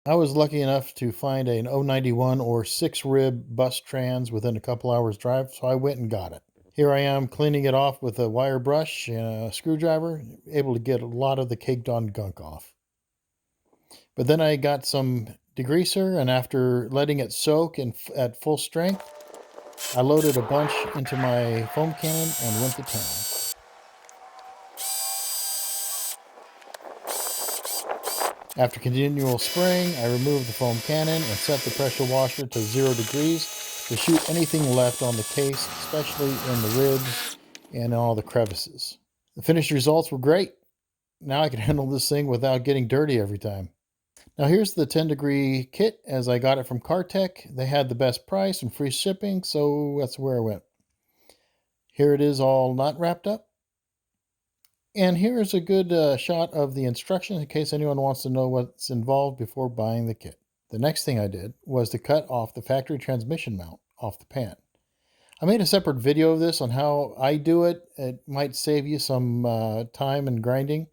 I was lucky enough to find an 091 or 6-rib bus trans within a couple hours drive, so I went and got it. Here I am cleaning it off with a wire brush and a screwdriver, able to get a lot of the caked on gunk off. But then I got some degreaser, and after letting it soak at full strength, I loaded a bunch into my foam cannon and went to town. After continual spraying, I removed the foam cannon and set the pressure washer to 0 degrees to shoot anything left on the case, especially in the ribs and all the crevices. The finished results were great. Now I can handle this thing without getting dirty every time. Now here's the 10-degree kit as I got it from Cartech. They had the best price and free shipping, so that's where I went. Here it is all not wrapped up. And here is a good shot of the instructions in case anyone wants to know what's involved before buying the kit. The next thing I did was to cut off the factory transmission mount off the pan. I made a separate video of this on how I do it. It might save you some time and grinding.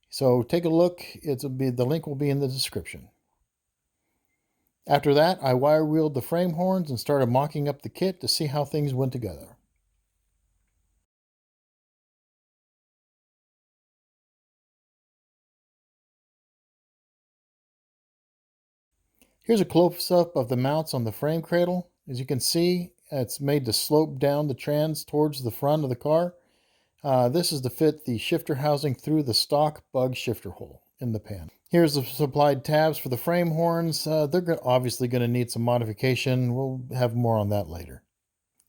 So take a look. The link will be in the description. After that, I wire wheeled the frame horns and started mocking up the kit to see how things went together. Here's a close-up of the mounts on the frame cradle. As you can see, it's made to slope down the trans towards the front of the car. This is to fit the shifter housing through the stock bug shifter hole in the pan. Here's the supplied tabs for the frame horns. They're obviously going to need some modification. We'll have more on that later.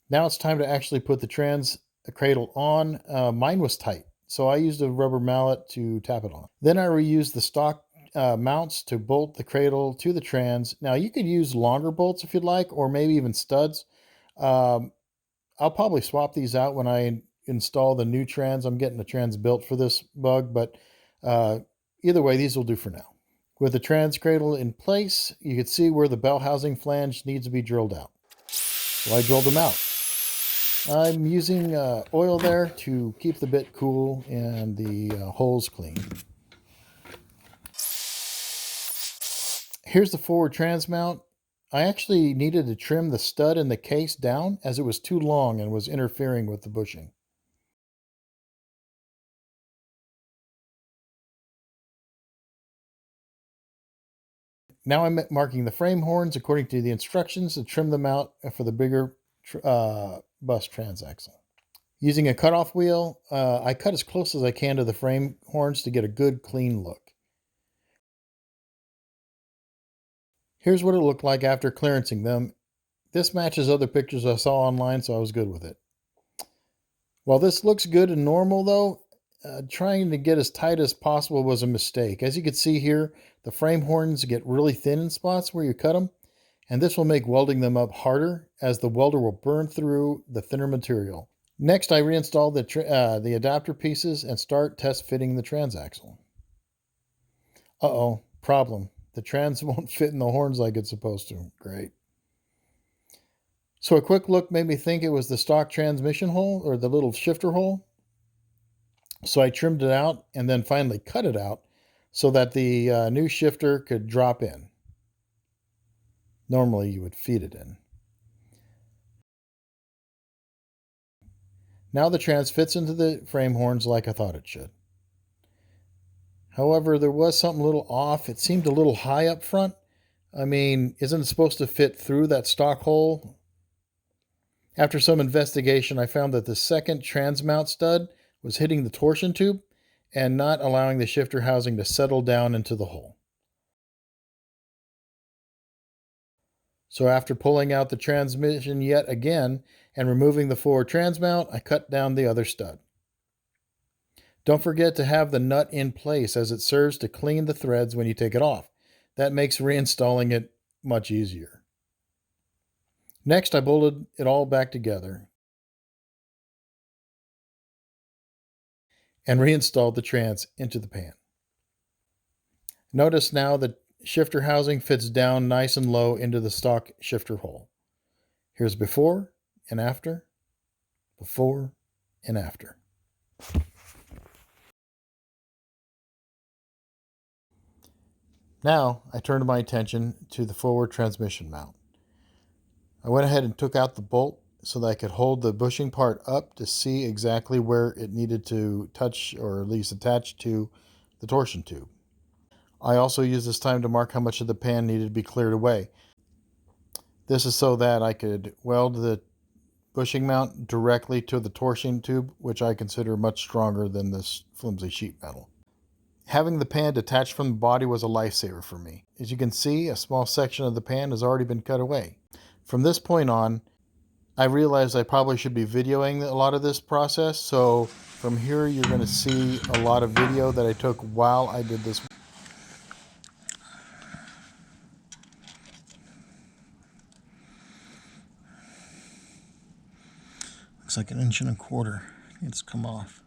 Now it's time to actually put the trans cradle on. Mine was tight, so I used a rubber mallet to tap it on. Then I reused the stock mounts to bolt the cradle to the trans. Now you could use longer bolts if you'd like, or maybe even studs. Um, I'll probably swap these out when I install the new trans. I'm getting the trans built for this bug, but either way, these will do for now. With the trans cradle in place, you can see where the bell housing flange needs to be drilled out. So I drilled them out. I'm using oil there to keep the bit cool and the holes clean. Here's the forward trans mount. I actually needed to trim the stud in the case down as it was too long and was interfering with the bushing. Now I'm marking the frame horns according to the instructions to trim them out for the bigger bus transaxle. Using a cutoff wheel, I cut as close as I can to the frame horns to get a good clean look. Here's what it looked like after clearancing them. This matches other pictures I saw online, so I was good with it. While this looks good and normal though, trying to get as tight as possible was a mistake. As you can see here, the frame horns get really thin in spots where you cut them, and this will make welding them up harder as the welder will burn through the thinner material. Next, I reinstalled the adapter pieces and start test fitting the transaxle. Uh-oh, problem. The trans won't fit in the horns like it's supposed to. Great. So a quick look made me think it was the stock transmission hole or the little shifter hole. So I trimmed it out and then finally cut it out so that the new shifter could drop in. Normally you would feed it in. Now the trans fits into the frame horns like I thought it should. However, there was something a little off. It seemed a little high up front. I mean, isn't it supposed to fit through that stock hole? After some investigation, I found that the second transmount stud was hitting the torsion tube and not allowing the shifter housing to settle down into the hole. So after pulling out the transmission yet again and removing the forward transmount, I cut down the other stud. Don't forget to have the nut in place as it serves to clean the threads when you take it off. That makes reinstalling it much easier. Next, I bolted it all back together and reinstalled the trans into the pan. Notice now the shifter housing fits down nice and low into the stock shifter hole. Here's before and after, before and after. Now I turned my attention to the forward transmission mount. I went ahead and took out the bolt so that I could hold the bushing part up to see exactly where it needed to touch or at least attach to the torsion tube. I also used this time to mark how much of the pan needed to be cleared away. This is so that I could weld the bushing mount directly to the torsion tube, which I consider much stronger than this flimsy sheet metal. Having the pan detached from the body was a lifesaver for me. As you can see, a small section of the pan has already been cut away. From this point on, I realized I probably should be videoing a lot of this process, so from here you're going to see a lot of video that I took while I did this. Looks like 1.25 inches. It's come off.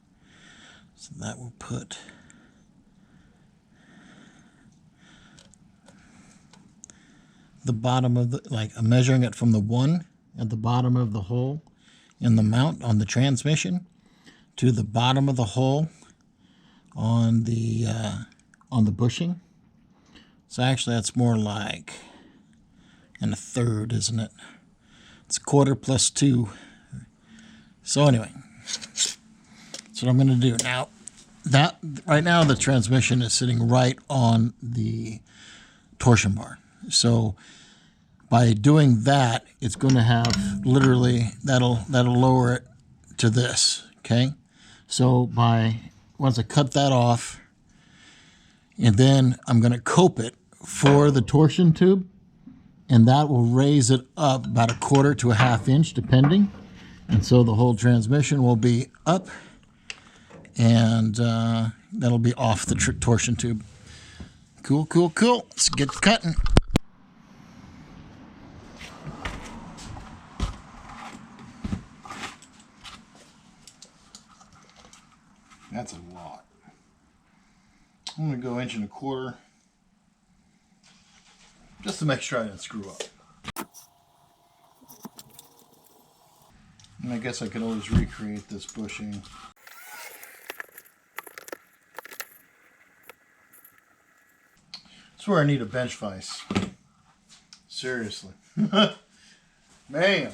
So that will put the bottom of the, like I'm measuring it from the one at the bottom of the hole in the mount on the transmission to the bottom of the hole on the bushing. So actually that's more like 1/3, isn't it? It's 1/4 plus 2. So anyway, that's what I'm going to do. Now, that right now the transmission is sitting right on the torsion bar. So by doing that, it's going to have literally, that'll lower it to this, okay? So once I cut that off, and then I'm going to cope it for the torsion tube, and that will raise it up about 1/4 to 1/2 inch, depending. And so the whole transmission will be up, and that'll be off the torsion tube. Cool, cool, cool. Let's get cutting. That's a lot. I'm going to go 1.25 inches, just to make sure I didn't screw up. And I guess I could always recreate this bushing. That's where I need a bench vise. Seriously. Man.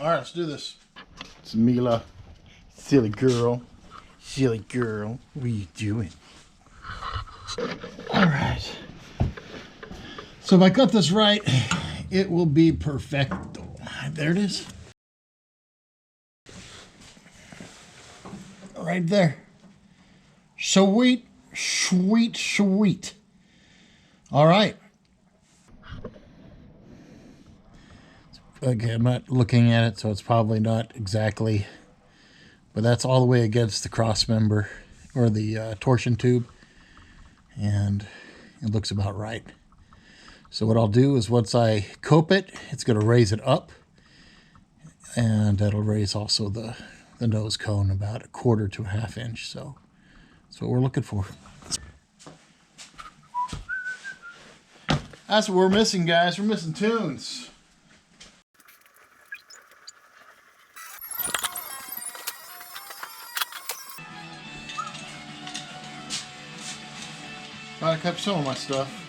All right, let's do this. It's Mila. Silly girl. Silly girl. What are you doing? All right. So if I cut this right, it will be perfecto. There it is. Right there. Sweet, sweet, sweet. All right. Okay, I'm not looking at it, so it's probably not exactly, but that's all the way against the cross member or the torsion tube, and it looks about right. So what I'll do is once I cope it, it's going to raise it up, and that'll raise also the nose cone about 1/4 to 1/2 inch. So that's what we're looking for. That's what we're missing, guys. We're missing tunes. Trying to cut some of my stuff.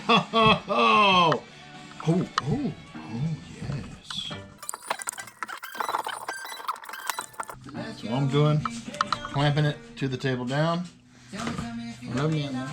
Oh, yes. So I'm doing, clamping it to the table down. Rubbing it in there.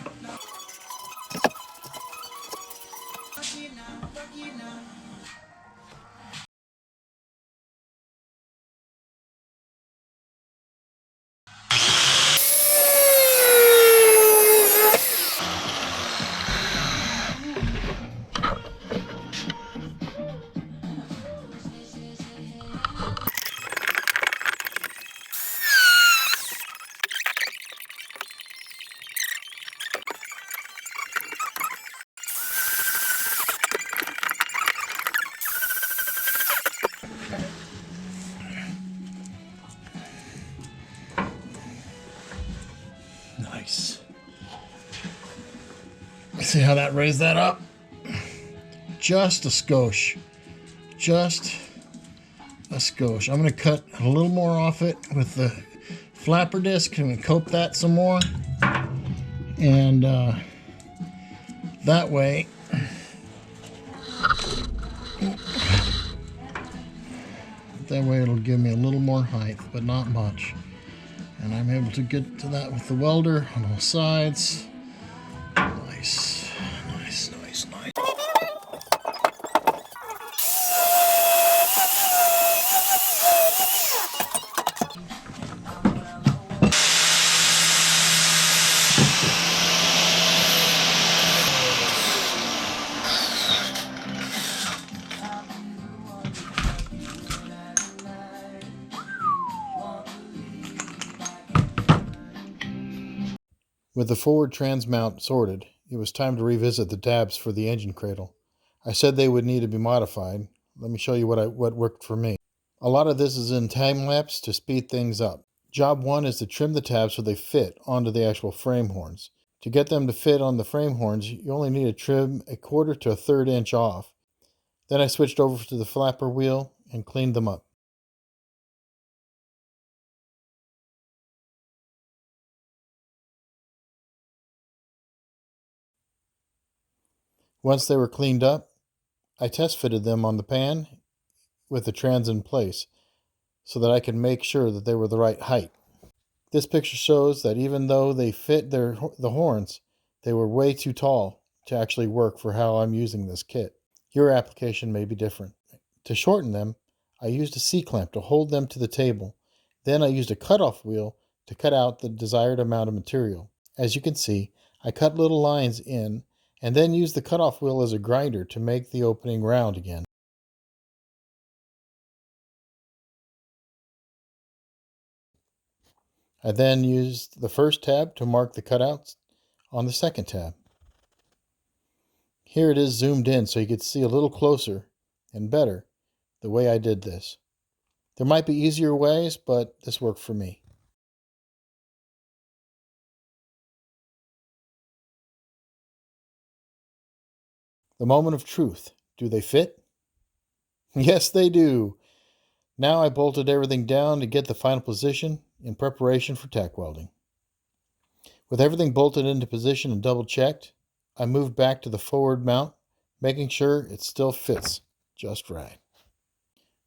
See how that raised that up? Just a skosh. Just a skosh. I'm going to cut a little more off it with the flapper disc and coat that some more. And that way it'll give me a little more height, but not much. And I'm able to get to that with the welder on all sides. Nice, nice, nice, nice. With the forward trans mount sorted, it was time to revisit the tabs for the engine cradle. I said they would need to be modified. Let me show you what worked for me. A lot of this is in time lapse to speed things up. Job 1 is to trim the tabs so they fit onto the actual frame horns. To get them to fit on the frame horns, you only need to trim 1/4 to 1/3 inch off. Then I switched over to the flapper wheel and cleaned them up. Once they were cleaned up, I test fitted them on the pan with the trans in place so that I could make sure that they were the right height. This picture shows that even though they fit the horns, they were way too tall to actually work for how I'm using this kit. Your application may be different. To shorten them, I used a C-clamp to hold them to the table. Then I used a cutoff wheel to cut out the desired amount of material. As you can see, I cut little lines in and then used the cutoff wheel as a grinder to make the opening round again. I then used the first tab to mark the cutouts on the second tab. Here it is zoomed in so you can see a little closer and better the way I did this. There might be easier ways, but this worked for me. The moment of truth. Do they fit? Yes, they do. Now I bolted everything down to get the final position in preparation for tack welding. With everything bolted into position and double checked, I moved back to the forward mount, making sure it still fits just right.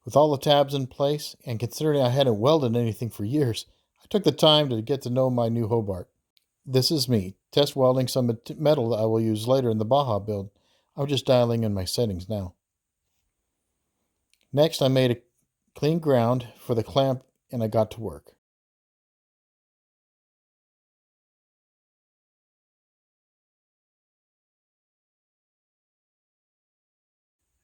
With all the tabs in place, and considering I hadn't welded anything for years, I took the time to get to know my new Hobart. This is me, test welding some metal that I will use later in the Baja build. I'm just dialing in my settings now. Next, I made a clean ground for the clamp and I got to work.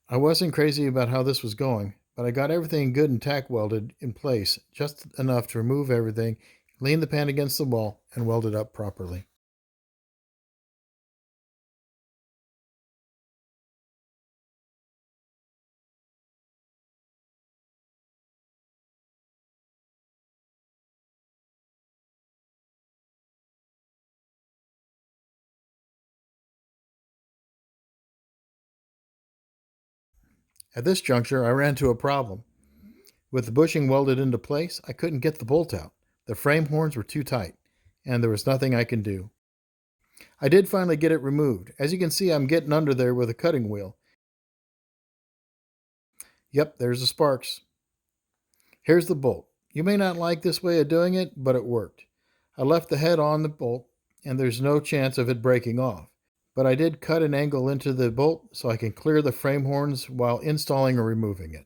I wasn't crazy about how this was going, but I got everything good and tack welded in place, just enough to remove everything, lean the pan against the wall, and weld it up properly. At this juncture, I ran into a problem. With the bushing welded into place, I couldn't get the bolt out. The frame horns were too tight, and there was nothing I could do. I did finally get it removed. As you can see, I'm getting under there with a cutting wheel. Yep, there's the sparks. Here's the bolt. You may not like this way of doing it, but it worked. I left the head on the bolt, and there's no chance of it breaking off. But I did cut an angle into the bolt so I can clear the frame horns while installing or removing it.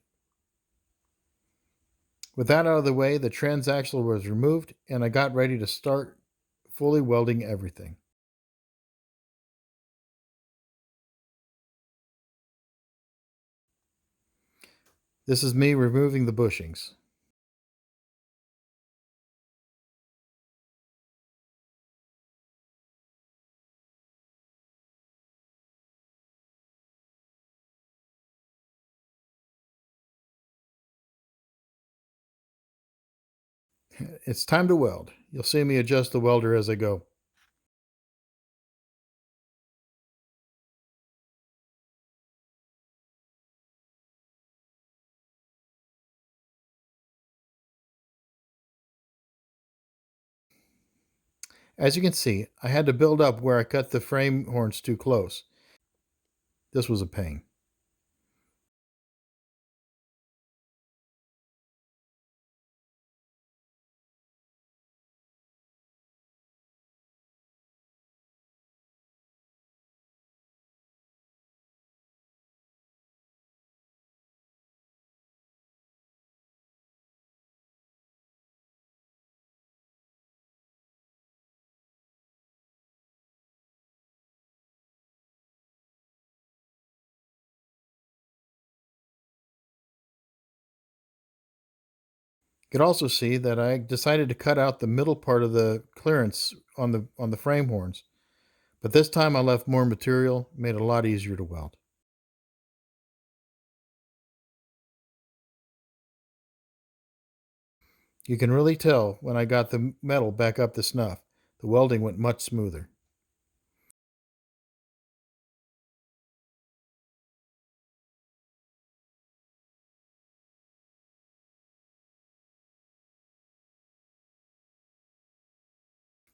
With that out of the way, the transaxle was removed, and I got ready to start fully welding everything. This is me removing the bushings. It's time to weld. You'll see me adjust the welder as I go. As you can see, I had to build up where I cut the frame horns too close. This was a pain. You can also see that I decided to cut out the middle part of the clearance on the frame horns, but this time I left more material, made it a lot easier to weld. You can really tell when I got the metal back up to snuff. The welding went much smoother.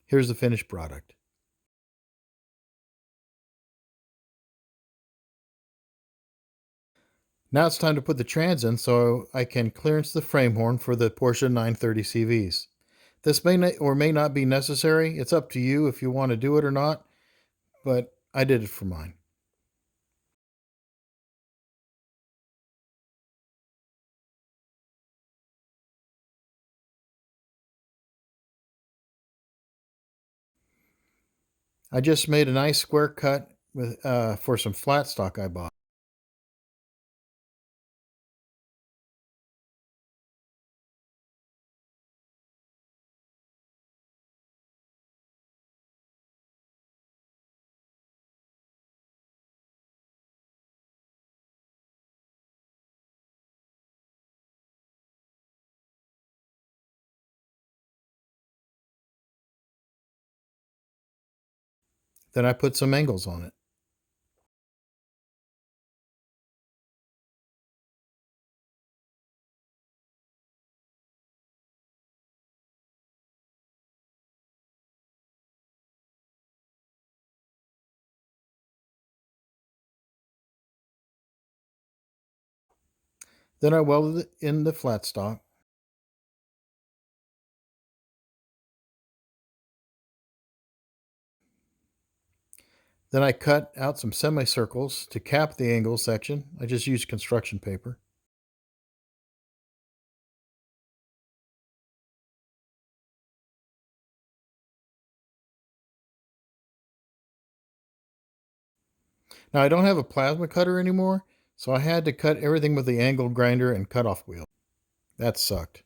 Here's the finished product. Now it's time to put the trans in so I can clearance the frame horn for the Porsche 930 CVs. This may not be necessary. It's up to you if you want to do it or not, but I did it for mine. I just made a nice square cut for some flat stock I bought. Then I put some angles on it. Then I welded it in the flat stock. Then I cut out some semicircles to cap the angle section. I just used construction paper. Now I don't have a plasma cutter anymore, so I had to cut everything with the angle grinder and cutoff wheel. That sucked.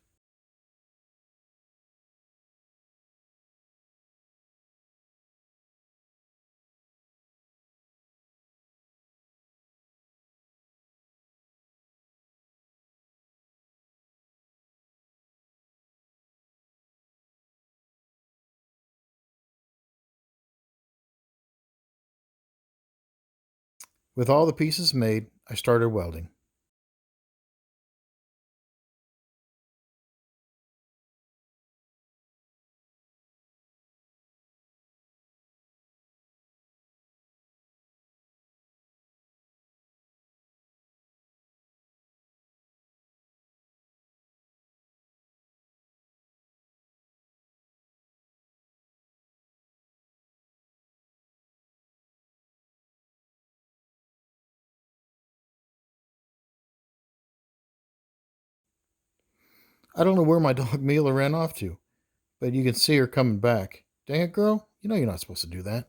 With all the pieces made, I started welding. I don't know where my dog Mila ran off to, but you can see her coming back. Dang it, girl. You know you're not supposed to do that.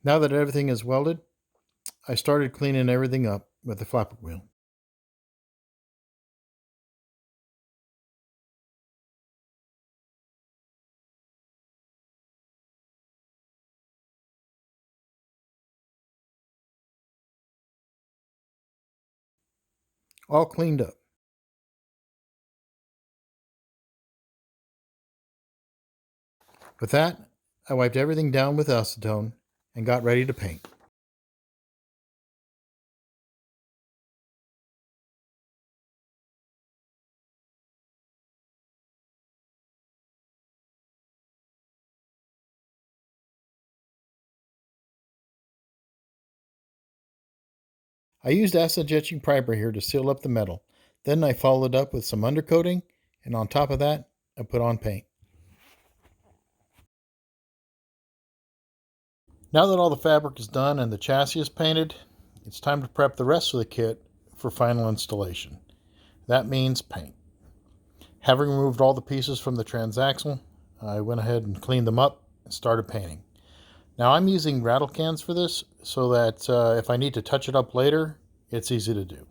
Now that everything is welded, I started cleaning everything up with the flapper wheel. All cleaned up. With that, I wiped everything down with acetone and got ready to paint. I used acid etching primer here to seal up the metal. Then I followed up with some undercoating, and on top of that, I put on paint. Now that all the fabric is done and the chassis is painted, it's time to prep the rest of the kit for final installation. That means paint. Having removed all the pieces from the transaxle, I went ahead and cleaned them up and started painting. Now I'm using rattle cans for this so that if I need to touch it up later, it's easy to do.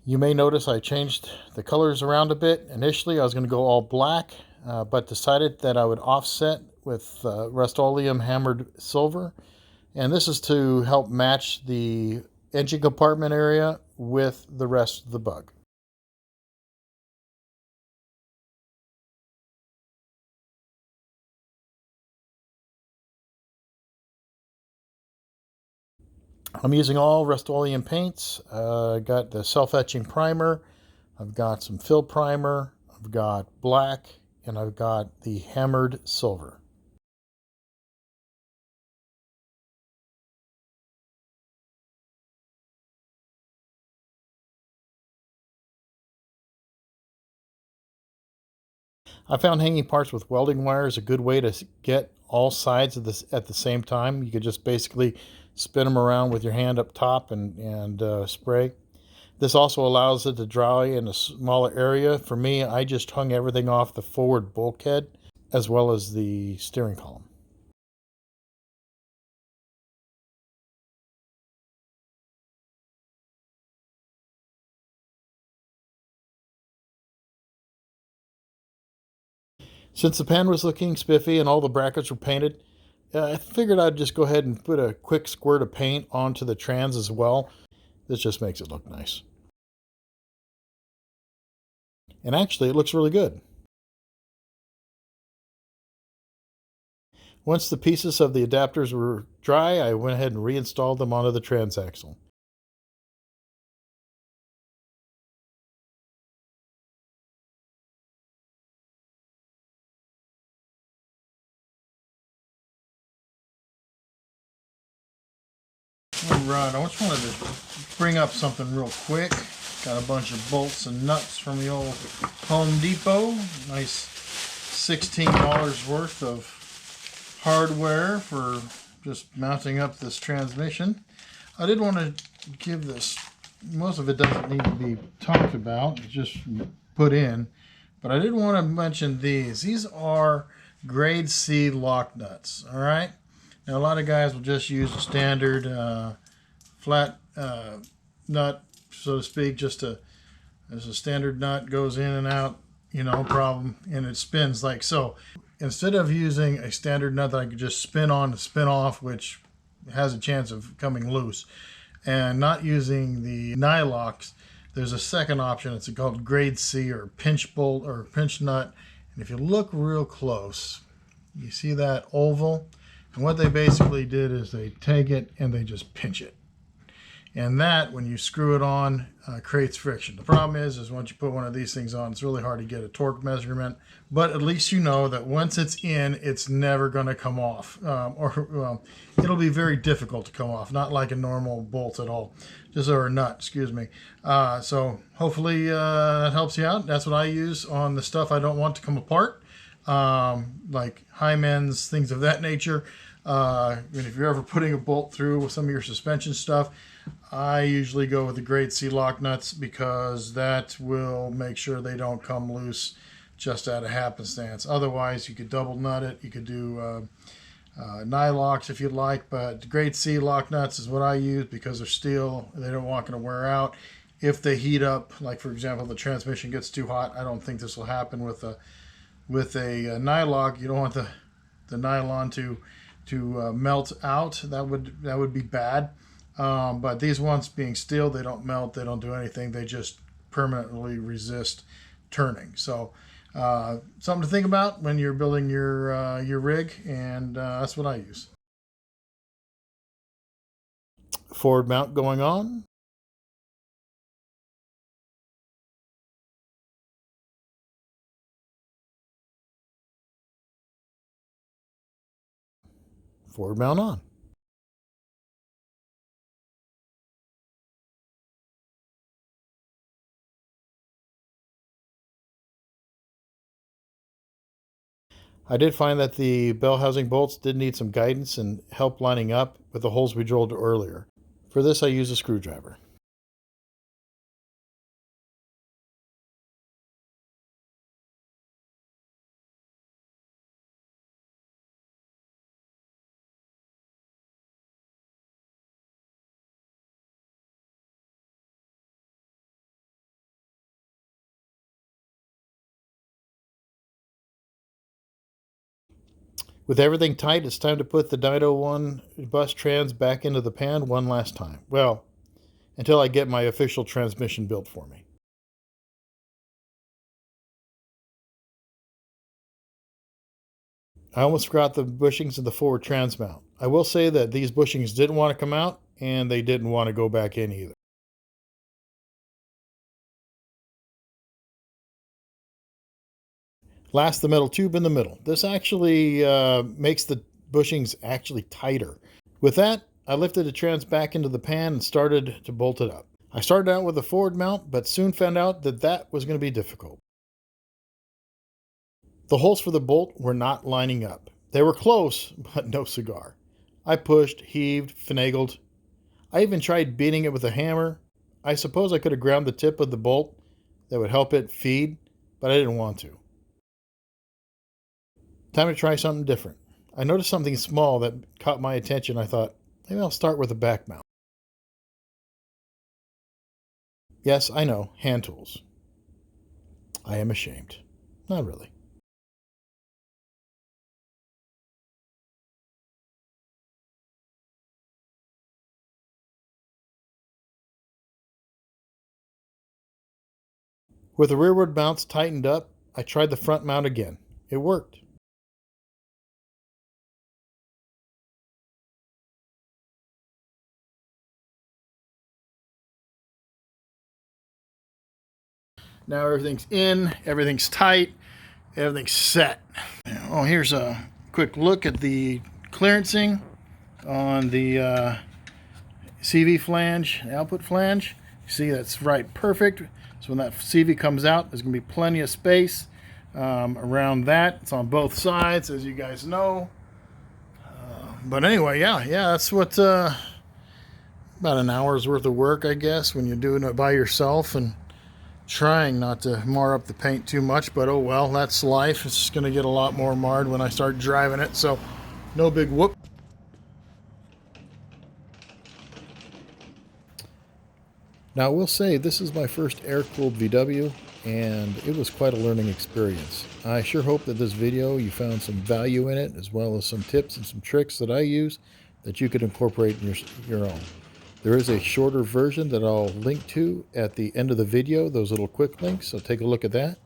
You may notice I changed the colors around a bit. Initially I was going to go all black, but decided that I would offset with Rust-Oleum hammered silver. And this is to help match the engine compartment area with the rest of the bug. I'm using all Rust-Oleum paints. I got the self-etching primer. I've got some fill primer. I've got black, and I've got the hammered silver. I found hanging parts with welding wire is a good way to get all sides of this at the same time. You could just basically spin them around with your hand up top and spray. This also allows it to dry in a smaller area. For me, I just hung everything off the forward bulkhead as well as the steering column. Since the pan was looking spiffy and all the brackets were painted, I figured I'd just go ahead and put a quick squirt of paint onto the trans as well. This just makes it look nice. And actually, it looks really good. Once the pieces of the adapters were dry, I went ahead and reinstalled them onto the transaxle. All right, I just wanted to bring up something real quick. Got a bunch of bolts and nuts from the old Home Depot. Nice $16 worth of hardware for just mounting up this transmission. I did want to give this, most of it doesn't need to be talked about, it's just put in. But I did want to mention these. These are grade C lock nuts, all right? Now, a lot of guys will just use a standard flat nut, so to speak, just as a standard nut goes in and out, no problem, and it spins like so. Instead of using a standard nut that I could just spin on and spin off, which has a chance of coming loose, and not using the nylocks, there's a second option. It's called grade C, or pinch bolt, or pinch nut. And if you look real close, you see that oval? And what they basically did is they take it and they just pinch it. And that, when you screw it on, creates friction. The problem is once you put one of these things on, it's really hard to get a torque measurement. But at least you know that once it's in, it's never going to come off. It'll be very difficult to come off, not like a normal bolt at all. Or a nut, excuse me. So hopefully that helps you out. That's what I use on the stuff I don't want to come apart, like Hymens, things of that nature. And if you're ever putting a bolt through with some of your suspension stuff, I usually go with the grade C lock nuts, because that will make sure they don't come loose just out of happenstance. Otherwise, you could double nut it. You could do nylocks if you'd like, but grade C lock nuts is what I use because they're steel. They don't want to wear out. If they heat up, like for example, the transmission gets too hot, I don't think this will happen with a nylock. You don't want the the nylon to melt out. That would be bad. But these ones being steel, they don't melt, they don't do anything. They just permanently resist turning. So something to think about when you're building your rig, and that's what I use. Forward mount going on. Forward mount on. I did find that the bell housing bolts did need some guidance and help lining up with the holes we drilled earlier. For this, I use a screwdriver. With everything tight, it's time to put the Dyno 1 bus trans back into the pan one last time. Well, until I get my official transmission built for me. I almost forgot the bushings of the forward trans mount. I will say that these bushings didn't want to come out, and they didn't want to go back in either. Last, the metal tube in the middle. This actually makes the bushings actually tighter. With that, I lifted the trans back into the pan and started to bolt it up. I started out with a forward mount, but soon found out that that was going to be difficult. The holes for the bolt were not lining up. They were close, but no cigar. I pushed, heaved, finagled. I even tried beating it with a hammer. I suppose I could have ground the tip of the bolt that would help it feed, but I didn't want to. Time to try something different. I noticed something small that caught my attention. I thought, maybe I'll start with a back mount. Yes, I know, hand tools. I am ashamed. Not really. With the rearward mounts tightened up, I tried the front mount again. It worked. Now everything's in, everything's tight, everything's set. Oh, here's a quick look at the clearancing on the CV flange, output flange. You see that's right perfect. So when that CV comes out, there's going to be plenty of space around that. It's on both sides, as you guys know. But anyway, yeah, that's what about an hour's worth of work, I guess, when you're doing it by yourself and trying not to mar up the paint too much. But oh well, that's life. It's going to get a lot more marred when I start driving it. So no big whoop. Now, I will say this is my first air-cooled VW, and it was quite a learning experience. I sure hope that this video you found some value in it, as well as some tips and some tricks that I use that you could incorporate in your own. There is a shorter version that I'll link to at the end of the video, those little quick links, so take a look at that.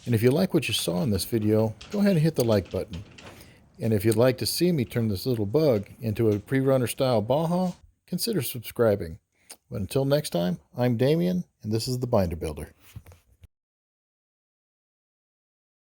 And if you like what you saw in this video, go ahead and hit the like button. And if you'd like to see me turn this little bug into a pre-runner style Baja, consider subscribing. But until next time, I'm Damien, and this is the Binder Builder.